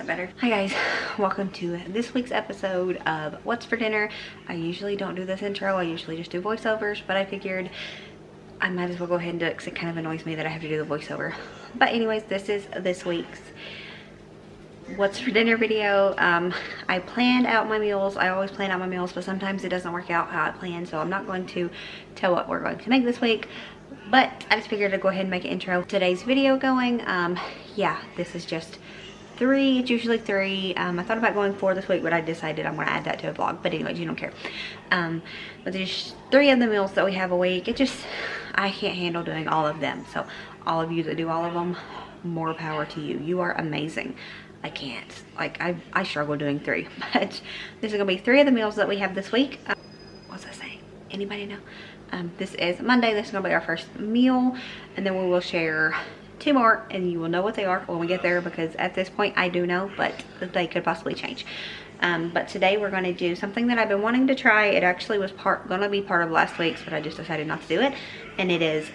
better. Hi guys, welcome to this week's episode of What's for Dinner. I usually don't do this intro, I usually just do voiceovers, but I figured I might as well go ahead and do it because it kind of annoys me that I have to do the voiceover. But anyways, this is this week's What's for Dinner video. I planned out my meals. I always plan out my meals, but sometimes it doesn't work out how I plan, so I'm not going to tell what we're going to make this week. But I just figured to go ahead and make an intro. Today's video going, yeah, this is just 3. It's usually 3. I thought about going 4 this week, but I decided I'm going to add that to a vlog. But anyways, you don't care. But there's 3 of the meals that we have a week. I can't handle doing all of them. So all of you that do all of them, more power to you. You are amazing. I can't. Like, I struggle doing 3. But this is going to be 3 of the meals that we have this week. What's I saying? Anybody know? This is Monday. This is going to be our first meal. And then we will share 2 more, and you will know what they are when we get there, because at this point I do know, but they could possibly change. But today we're going to do something that I've been wanting to try. It actually was going to be part of last week's, but I just decided not to do it. And it is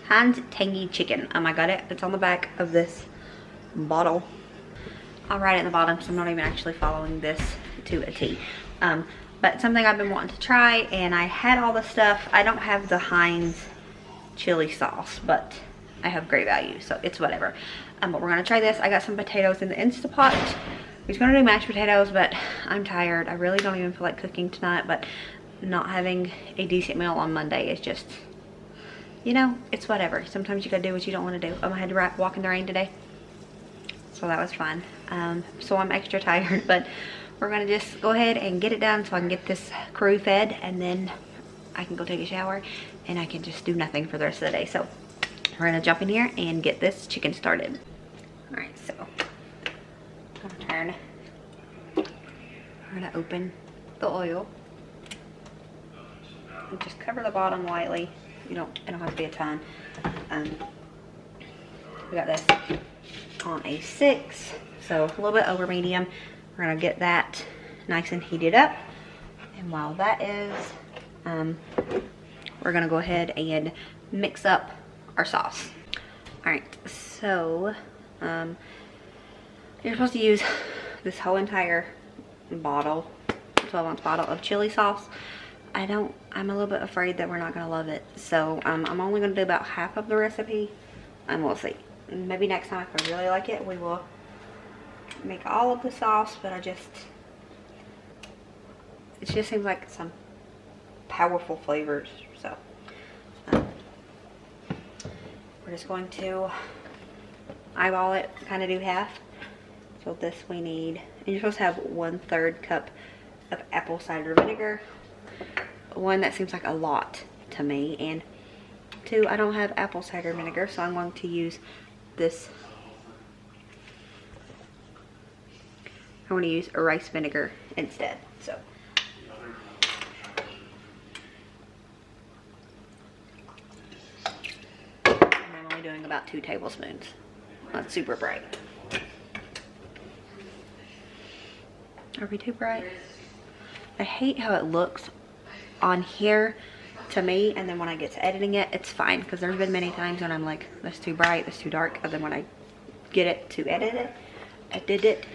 Heinz Tangy chicken. I got it. It's on the back of this bottle. I'll write it in the bottom, so I'm not even actually following this to a T. But something I've been wanting to try, and I had all the stuff. I don't have the Heinz chili sauce, but I have great value, so it's whatever. But we're gonna try this. I got some potatoes in the Instapot. We're gonna do mashed potatoes, but I'm tired. I really don't even feel like cooking tonight, but not having a decent meal on Monday is just, you know, it's whatever. Sometimes you gotta do what you don't want to do. I had to walk in the rain today, so that was fun. So I'm extra tired, but we're gonna just go ahead and get it done so I can get this crew fed, and then I can go take a shower and I can just do nothing for the rest of the day. So we're gonna jump in here and get this chicken started. All right, so I'm gonna open the oil and just cover the bottom lightly. It don't have to be a ton. We got this on a 6, so a little bit over medium. We're gonna get that nice and heated up, and while that is, we're gonna go ahead and mix up our sauce. All right, so you're supposed to use this whole entire bottle, 12-ounce bottle of chili sauce. I'm a little bit afraid that we're not gonna love it, so I'm only gonna do about half of the recipe, and we'll see. Maybe next time, if I really like it, we will make all of the sauce. But it just seems like some powerful flavors, so we're just going to eyeball it, kind of do half. So this we need, and you're supposed to have 1/3 cup of apple cider vinegar. 1, that seems like a lot to me, and 2, I don't have apple cider vinegar, so I'm going to use this. I'm going to use a rice vinegar instead. So I'm only doing about 2 tablespoons. Not super bright. Are we too bright? I hate how it looks on here to me, and then when I get to editing it, it's fine, because there's been many times when I'm like, that's too bright, that's too dark, and then when I get it to edit it,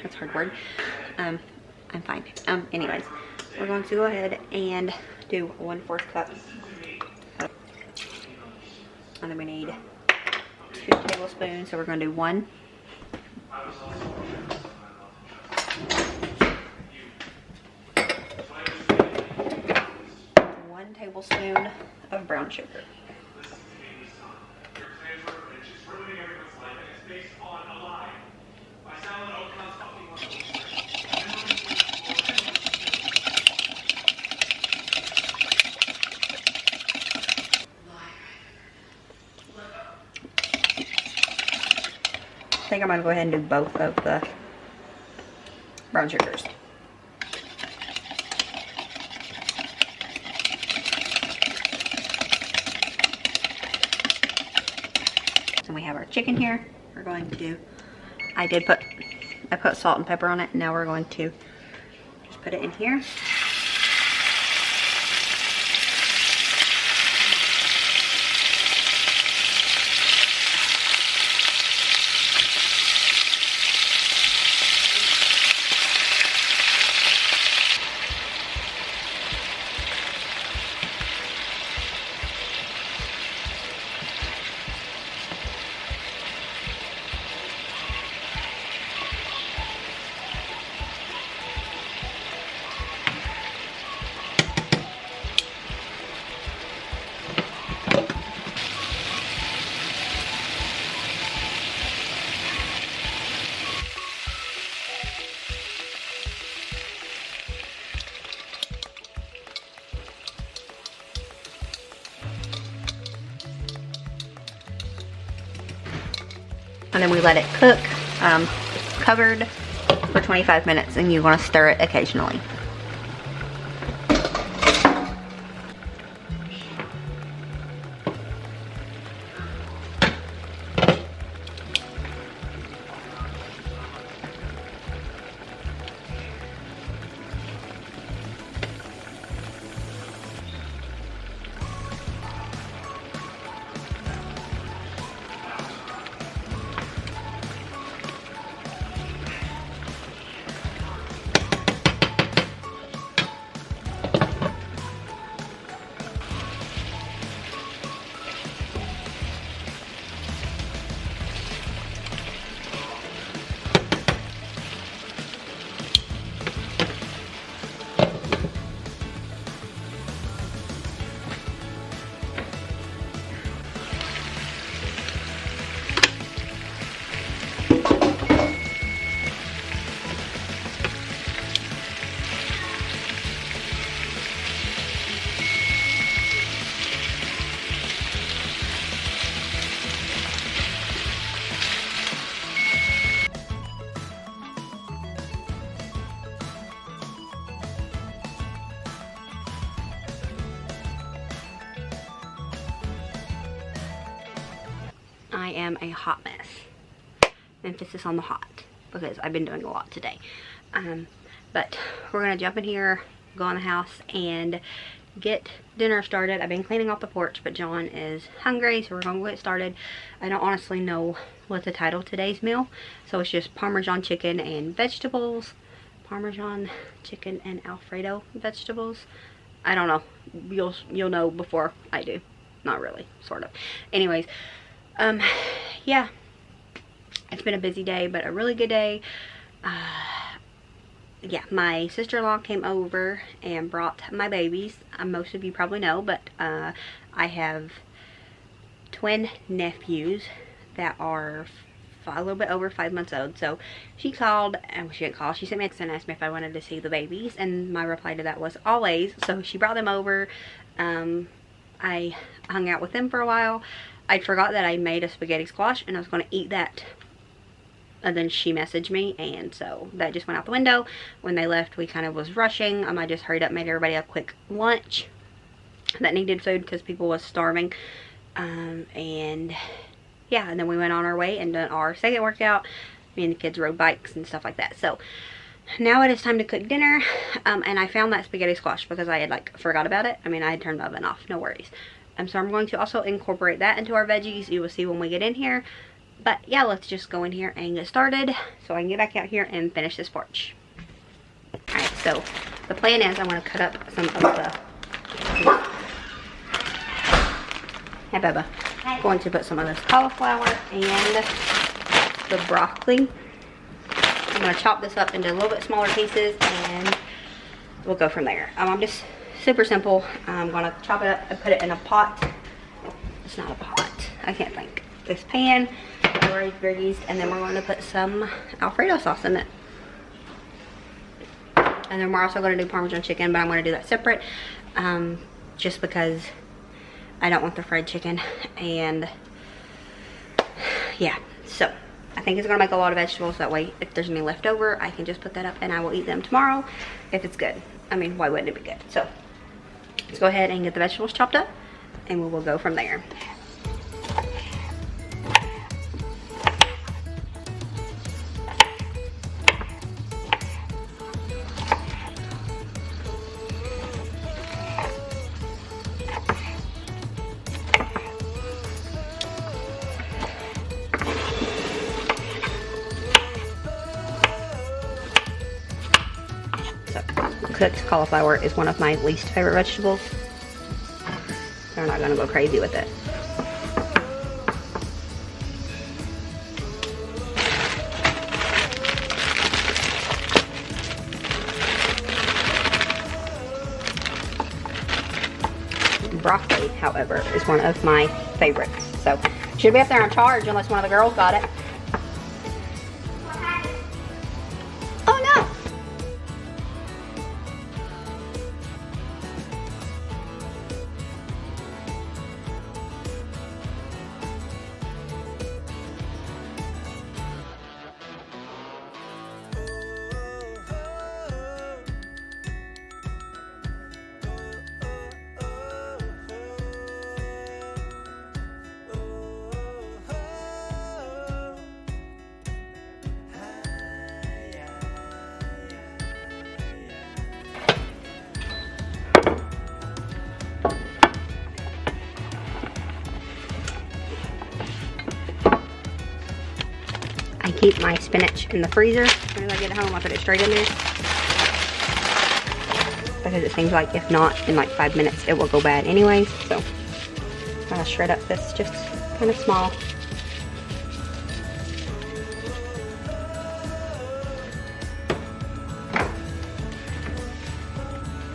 that's a hard word, I'm fine. Anyways, we're going to go ahead and do 1/4 cup, and then we need 2 tablespoons, so we're going to do 1. Tablespoon of brown sugar. I think I'm gonna go ahead and do both of the brown sugars. And we have our chicken here. We're going to, I put salt and pepper on it. Now we're going to just put it in here. And then we let it cook, covered for 25 minutes, and you want to stir it occasionally. I am a hot mess. Emphasis on the hot, because I've been doing a lot today. But we're gonna jump in here, go in the house, and get dinner started. I've been cleaning off the porch, but John is hungry, so we're gonna get started. I don't honestly know what to title today's meal, so it's just Parmesan chicken and vegetables. Parmesan chicken and Alfredo vegetables. I don't know. You'll know before I do. Not really, sort of. Anyways, yeah, it's been a busy day, but a really good day. Yeah, my sister-in-law came over and brought my babies. Most of you probably know, but I have twin nephews that are a little bit over 5 months old. So she called, and she didn't call, she sent me a text and asked me if I wanted to see the babies, and my reply to that was always. So she brought them over. I hung out with them for a while. I forgot that I made a spaghetti squash, and I was going to eat that, and then she messaged me, and so that just went out the window. When they left, we kind of was rushing. I just hurried up, made everybody a quick lunch that needed food because people was starving. And yeah, and then we went on our way and done our second workout. Me and the kids rode bikes and stuff like that. So now it is time to cook dinner. And I found that spaghetti squash because I had forgot about it. I had turned the oven off, no worries. So I'm going to also incorporate that into our veggies. You will see when we get in here. But yeah, let's just go in here and get started so I can get back out here and finish this porch. Alright, so the plan is I'm going to cut up some of the... Hey, Bubba. I'm going to put some of this cauliflower and the broccoli. I'm going to chop this up into a little bit smaller pieces, and we'll go from there. I'm just super simple. I'm going to chop it up and put it in a pot. It's not a pot. I can't think. This pan, veggies, and then we're going to put some Alfredo sauce in it. And then we're also going to do Parmesan chicken, but I'm going to do that separate, just because I don't want the fried chicken. And yeah, so I think it's going to make a lot of vegetables. That way, if there's any left over, I can just put that up and I will eat them tomorrow if it's good. Why wouldn't it be good? So let's go ahead and get the vegetables chopped up, and we will go from there. Cooked cauliflower is one of my least favorite vegetables. They're not gonna go crazy with it. Broccoli, however, is one of my favorites. So should be up there on charge unless one of the girls got it. keep my spinach in the freezer. As soon as I get home, I put it straight in there. Because it seems like if not, in like 5 minutes, it will go bad anyways. So I'm gonna shred up this just kind of small.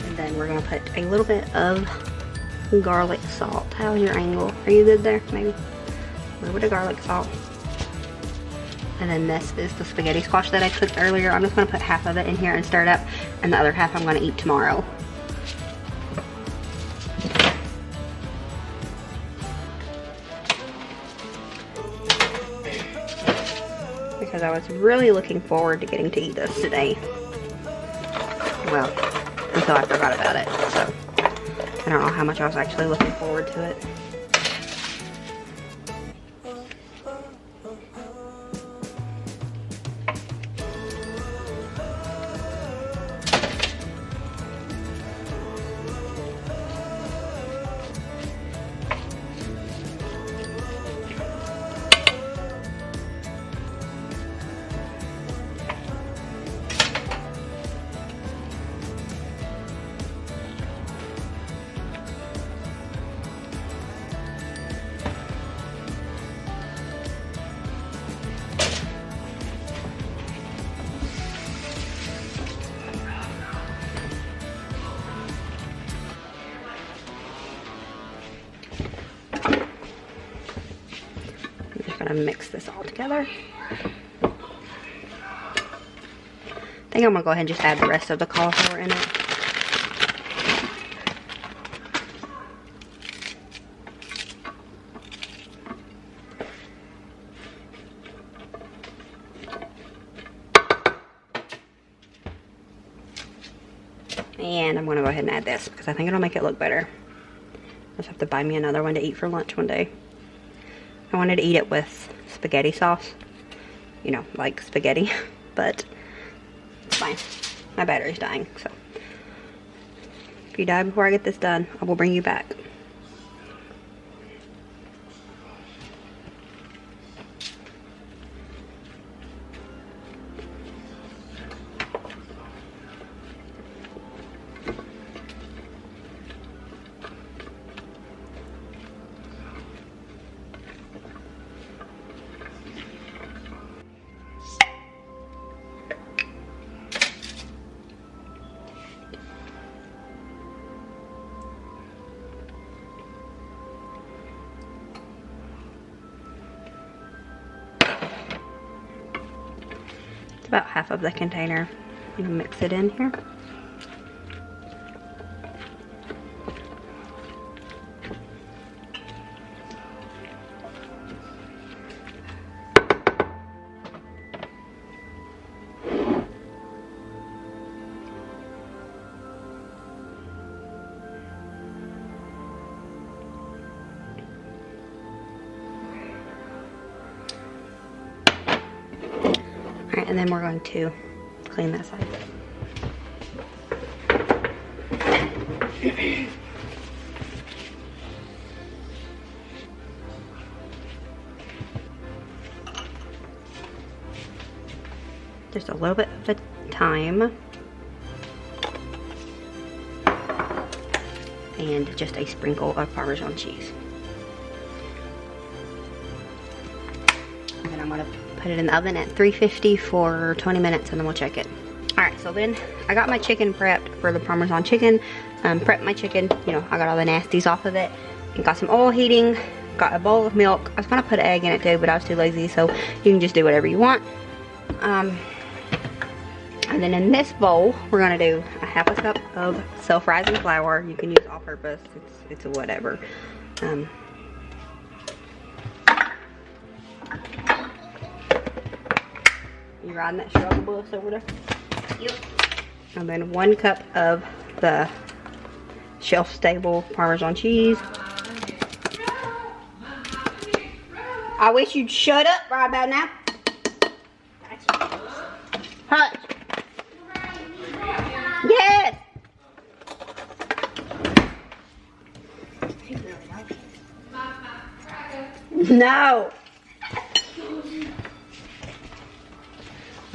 And then we're gonna put a little bit of garlic salt. How's your angle? Are you good there? Maybe a little bit of garlic salt. And then this is the spaghetti squash that I cooked earlier. I'm just gonna put half of it in here and stir it up, and the other half I'm gonna eat tomorrow. Because I was really looking forward to getting to eat this today. Well, until I forgot about it, so I don't know how much I was actually looking forward to it. Gonna mix this all together. I think I'm gonna go ahead and just add the rest of the cauliflower in it. And I'm gonna go ahead and add this because I think it'll make it look better. I'll just have to buy me another one to eat for lunch one day. I wanted to eat it with spaghetti sauce, you know, like spaghetti, but it's fine. My battery's dying, so if you die before I get this done, I will bring you back. About half of the container. I'm gonna mix it in here. Alright, and then we're going to clean that side. Just a little bit of thyme. And just a sprinkle of Parmesan cheese. And then I'm going to put it in the oven at 350 for 20 minutes and then we'll check it. Alright, so then I got my chicken prepped for the Parmesan chicken. Prepped my chicken, you know, I got all the nasties off of it. And got some oil heating, got a bowl of milk. I was going to put an egg in it too, but I was too lazy, so you can just do whatever you want. And then in this bowl, we're going to do a half a cup of self-rising flour. You can use all-purpose, it's whatever. You riding that struggle bus over there? Yep. And then 1 cup of the shelf-stable Parmesan cheese. I wish you'd shut up right about now. Hush. Yes. No.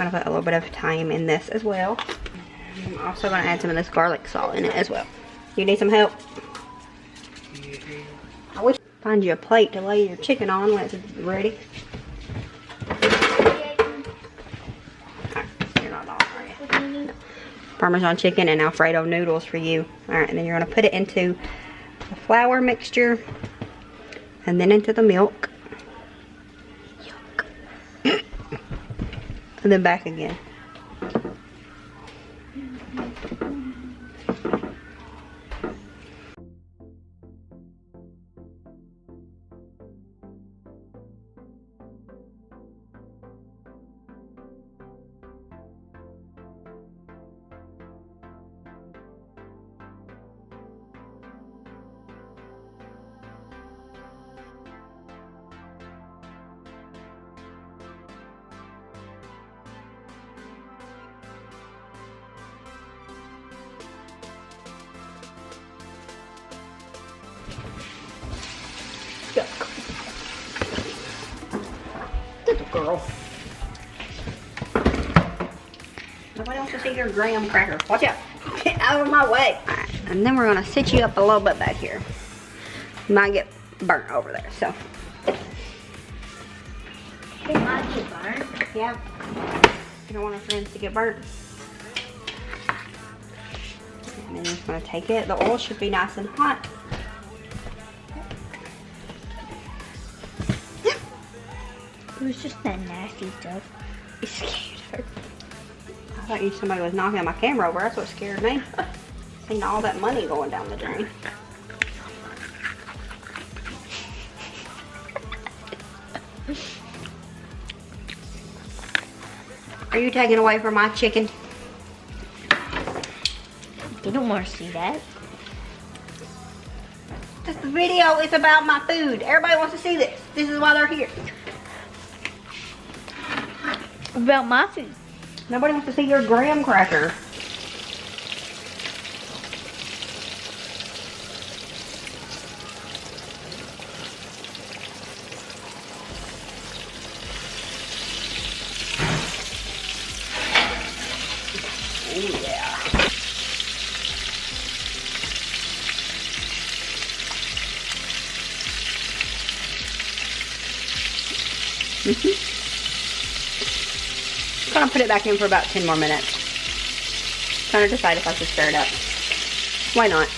gonna put a little bit of thyme in this as well. I'm also gonna add some of this garlic salt in it as well. You need some help? I wish I'd find you a plate to lay your chicken on when it's ready. You're not on, are you? No. Parmesan chicken and Alfredo noodles for you. Alright, and then you're gonna put it into the flour mixture and then into the milk. And then back again. Little girl. Nobody wants to see your graham cracker. Watch out. Get out of my way. Alright, and then we're going to sit you up a little bit back here. You might get burnt over there, so. It might get burnt. Yeah. You don't want our friends to get burnt. And then you're just going to take it. The oil should be nice and hot. It was just that nasty stuff. It scared her. I thought somebody was knocking my camera over. That's what scared me. Seeing all that money going down the drain. Are you taking away from my chicken? They don't want to see that. This video is about my food. Everybody wants to see this. This is why they're here. About my food. Nobody wants to see your graham cracker. Oh yeah. I'm gonna put it back in for about 10 more minutes. Trying to decide if I should stir it up. Why not?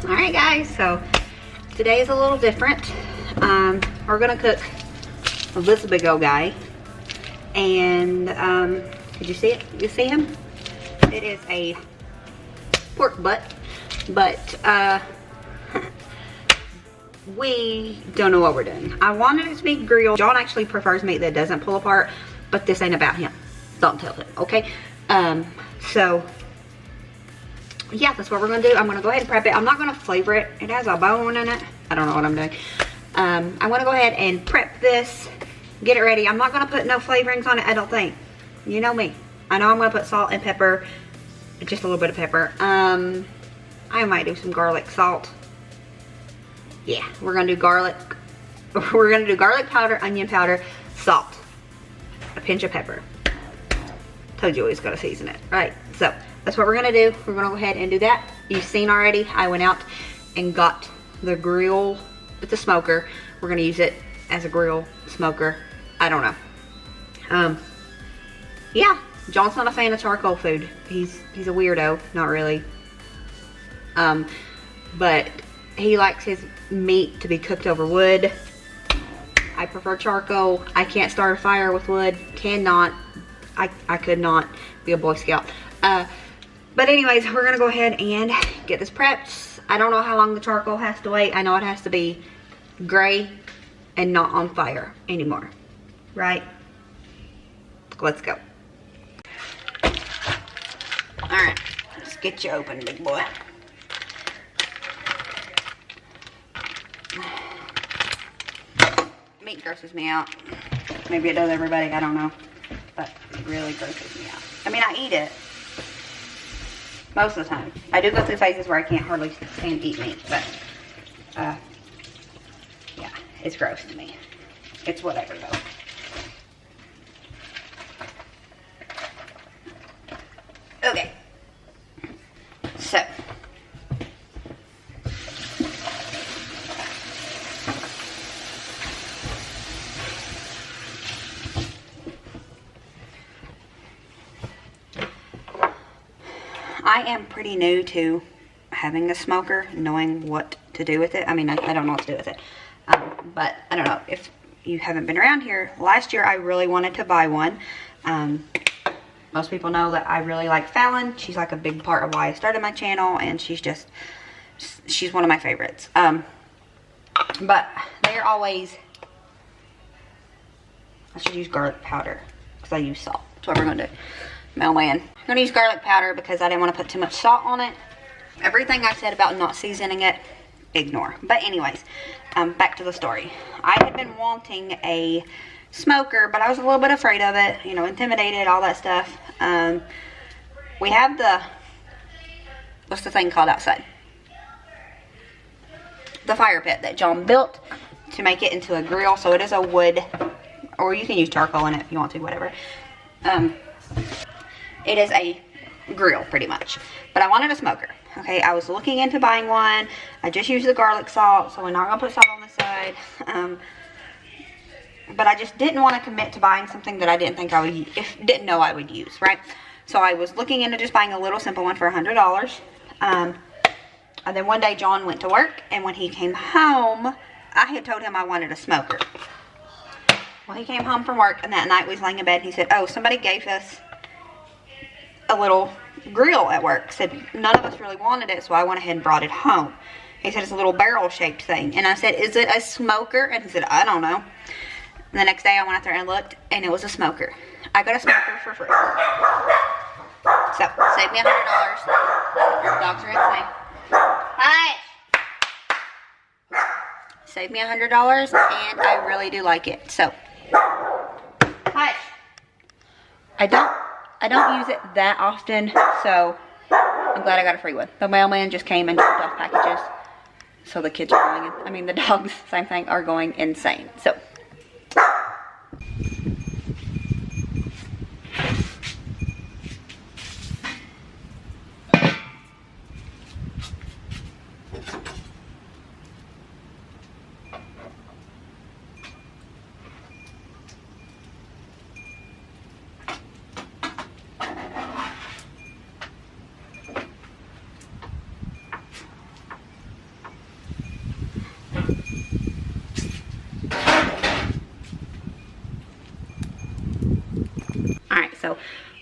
Alright guys, so today is a little different. We're gonna cook this big old guy. And did you see it? You see him? It is a pork butt, but we don't know what we're doing. I wanted it to be grilled. John actually prefers meat that doesn't pull apart, but this ain't about him. Don't tell him, okay? So yeah, that's what we're gonna do. I'm gonna go ahead and prep it. I'm not gonna flavor it. It has a bone in it. I don't know what I'm doing. I'm gonna go ahead and prep this, get it ready. I'm not gonna put no flavorings on it, I don't think. You know me. I know I'm gonna put salt and pepper, just a little bit of pepper. I might do some garlic salt. Yeah, we're gonna do garlic. We're gonna do garlic powder, onion powder, salt, a pinch of pepper. Told you always gotta season it. Right, so that's what we're gonna do. We're gonna go ahead and do that. You've seen already, I went out and got the grill with the smoker. We're gonna use it as a grill smoker. I don't know. Yeah, John's not a fan of charcoal food. He's a weirdo, not really. But he likes his meat to be cooked over wood. I prefer charcoal. I can't start a fire with wood. Cannot. I could not be a Boy Scout. But anyways, we're gonna go ahead and get this prepped. I don't know how long the charcoal has to wait. I know it has to be gray and not on fire anymore, right? Let's go. All right, let's get you open, big boy. Meat grosses me out. Maybe it does everybody, I don't know. But it really grosses me out. I mean, I eat it most of the time. I do go through phases where I can't hardly stand to eat meat, but yeah, it's gross to me. It's whatever though. Okay, so I am pretty new to having a smoker, knowing what to do with it. I mean, I don't know what to do with it, but I don't know if you haven't been around here. Last year I really wanted to buy one. Most people know that I really like Fallon. She's like a big part of why I started my channel, and she's one of my favorites. But they're always, I should use garlic powder because I use salt. That's what we're gonna do. Mailman. I'm gonna use garlic powder because I didn't want to put too much salt on it. Everything I said about not seasoning it, ignore. But anyways, back to the story. I had been wanting a smoker, but I was a little bit afraid of it, you know, intimidated, all that stuff. We have the, what's the thing called outside? The fire pit that John built to make it into a grill. So it is a wood, or you can use charcoal in it if you want to, whatever. It is a grill pretty much, but I wanted a smoker. Okay, I was looking into buying one. I just used the garlic salt, so we're not gonna put salt on the side. But I just didn't want to commit to buying something that I didn't think I would, didn't know I would use, right? So I was looking into just buying a little simple one for $100. And then one day John went to work, and when he came home, I had told him I wanted a smoker. Well, he came home from work, and that night we was laying in bed, and he said, oh, somebody gave us a little grill at work. Said none of us really wanted it, so I went ahead and brought it home. He said it's a little barrel shaped thing, and I said, is it a smoker? And he said, I don't know. And the next day I went out there and looked, and it was a smoker. I got a smoker for free. So save me $100. Dogs are insane. Hi. Save me $100, and I really do like it. So hi. I don't use it that often, so I'm glad I got a free one. The mailman just came and dropped off packages, so the kids are going, I mean the dogs, same thing, are going insane. So so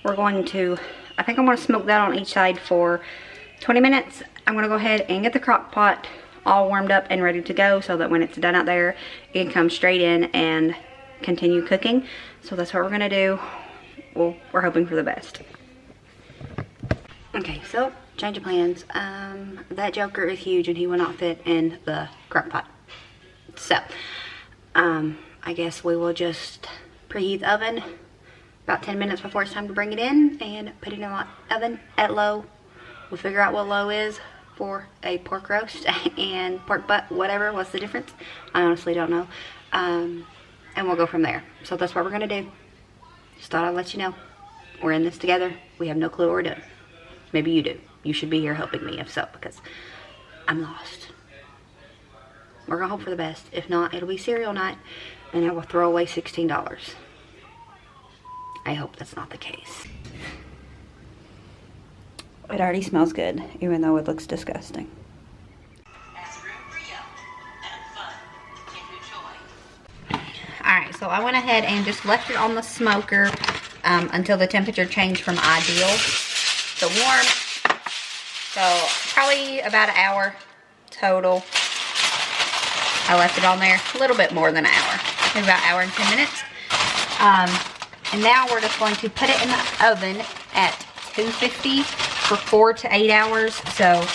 we're going to, I think I'm going to smoke that on each side for 20 minutes. I'm going to go ahead and get the crock pot all warmed up and ready to go so that when it's done out there, it can come straight in and continue cooking. So that's what we're going to do. Well, we're hoping for the best. Okay, so change of plans. That joker is huge and he will not fit in the crock pot. So, I guess we will just preheat the oven, about 10 minutes before it's time to bring it in and put it in the oven at low. We'll figure out what low is for a pork roast and pork butt, whatever. What's the difference? I honestly don't know. And we'll go from there. So that's what we're gonna do. Just thought I'd let you know. We're in this together. We have no clue what we're doing. Maybe you do. You should be here helping me if so, because I'm lost. We're gonna hope for the best. If not, it'll be cereal night and I will throw away $16. I hope that's not the case. It already smells good, even though it looks disgusting. Alright, so I went ahead and just left it on the smoker until the temperature changed from ideal to warm. So probably about an hour total. I left it on there a little bit more than an hour. Maybe about an hour and 10 minutes. And now we're just going to put it in the oven at 250 for 4 to 8 hours. So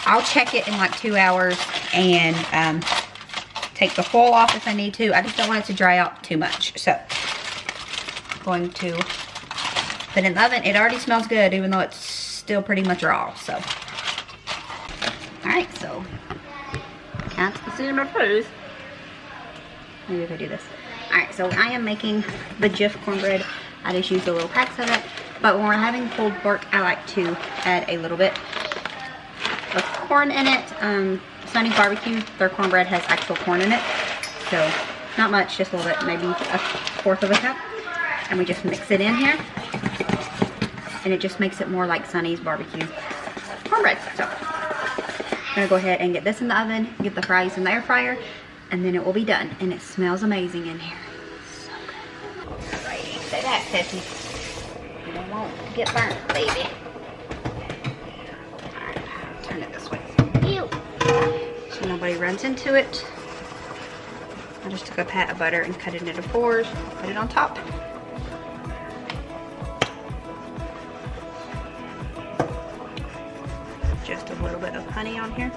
I'll check it in like 2 hours and take the foil off if I need to. I just don't want it to dry out too much. So I'm going to put it in the oven. It already smells good even though it's still pretty much raw. So alright, so can't see my face. Maybe if I do this. Alright, so I am making the Jif cornbread. I just used a little packs of it. But when we're having pulled pork, I like to add a little bit of corn in it. Sonny's Barbecue, their cornbread has actual corn in it. So, not much, just a little bit, maybe 1/4 of a cup. And we just mix it in here. And it just makes it more like Sonny's Barbecue cornbread. So, I'm going to go ahead and get this in the oven, get the fries in the air fryer, and then it will be done. And it smells amazing in here. So good. Alrighty, say that, Tessie. You don't want to get burnt, baby. Alright, turn it this way. Ew. So nobody runs into it. I just took a pat of butter and cut it into 4s, put it on top. Just a little bit of honey on here.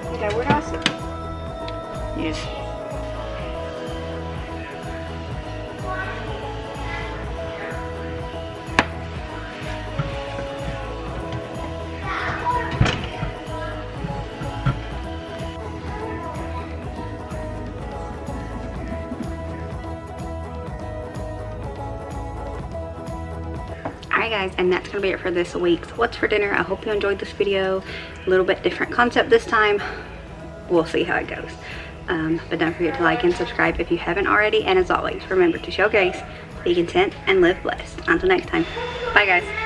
Okay, where do I sit? Yes. Alright guys, and that's going to be it for this week's What's for Dinner. I hope you enjoyed this video. A little bit different concept this time. We'll see how it goes. But don't forget to like and subscribe if you haven't already. And as always, remember to show grace, be content, and live blessed. Until next time. Bye guys.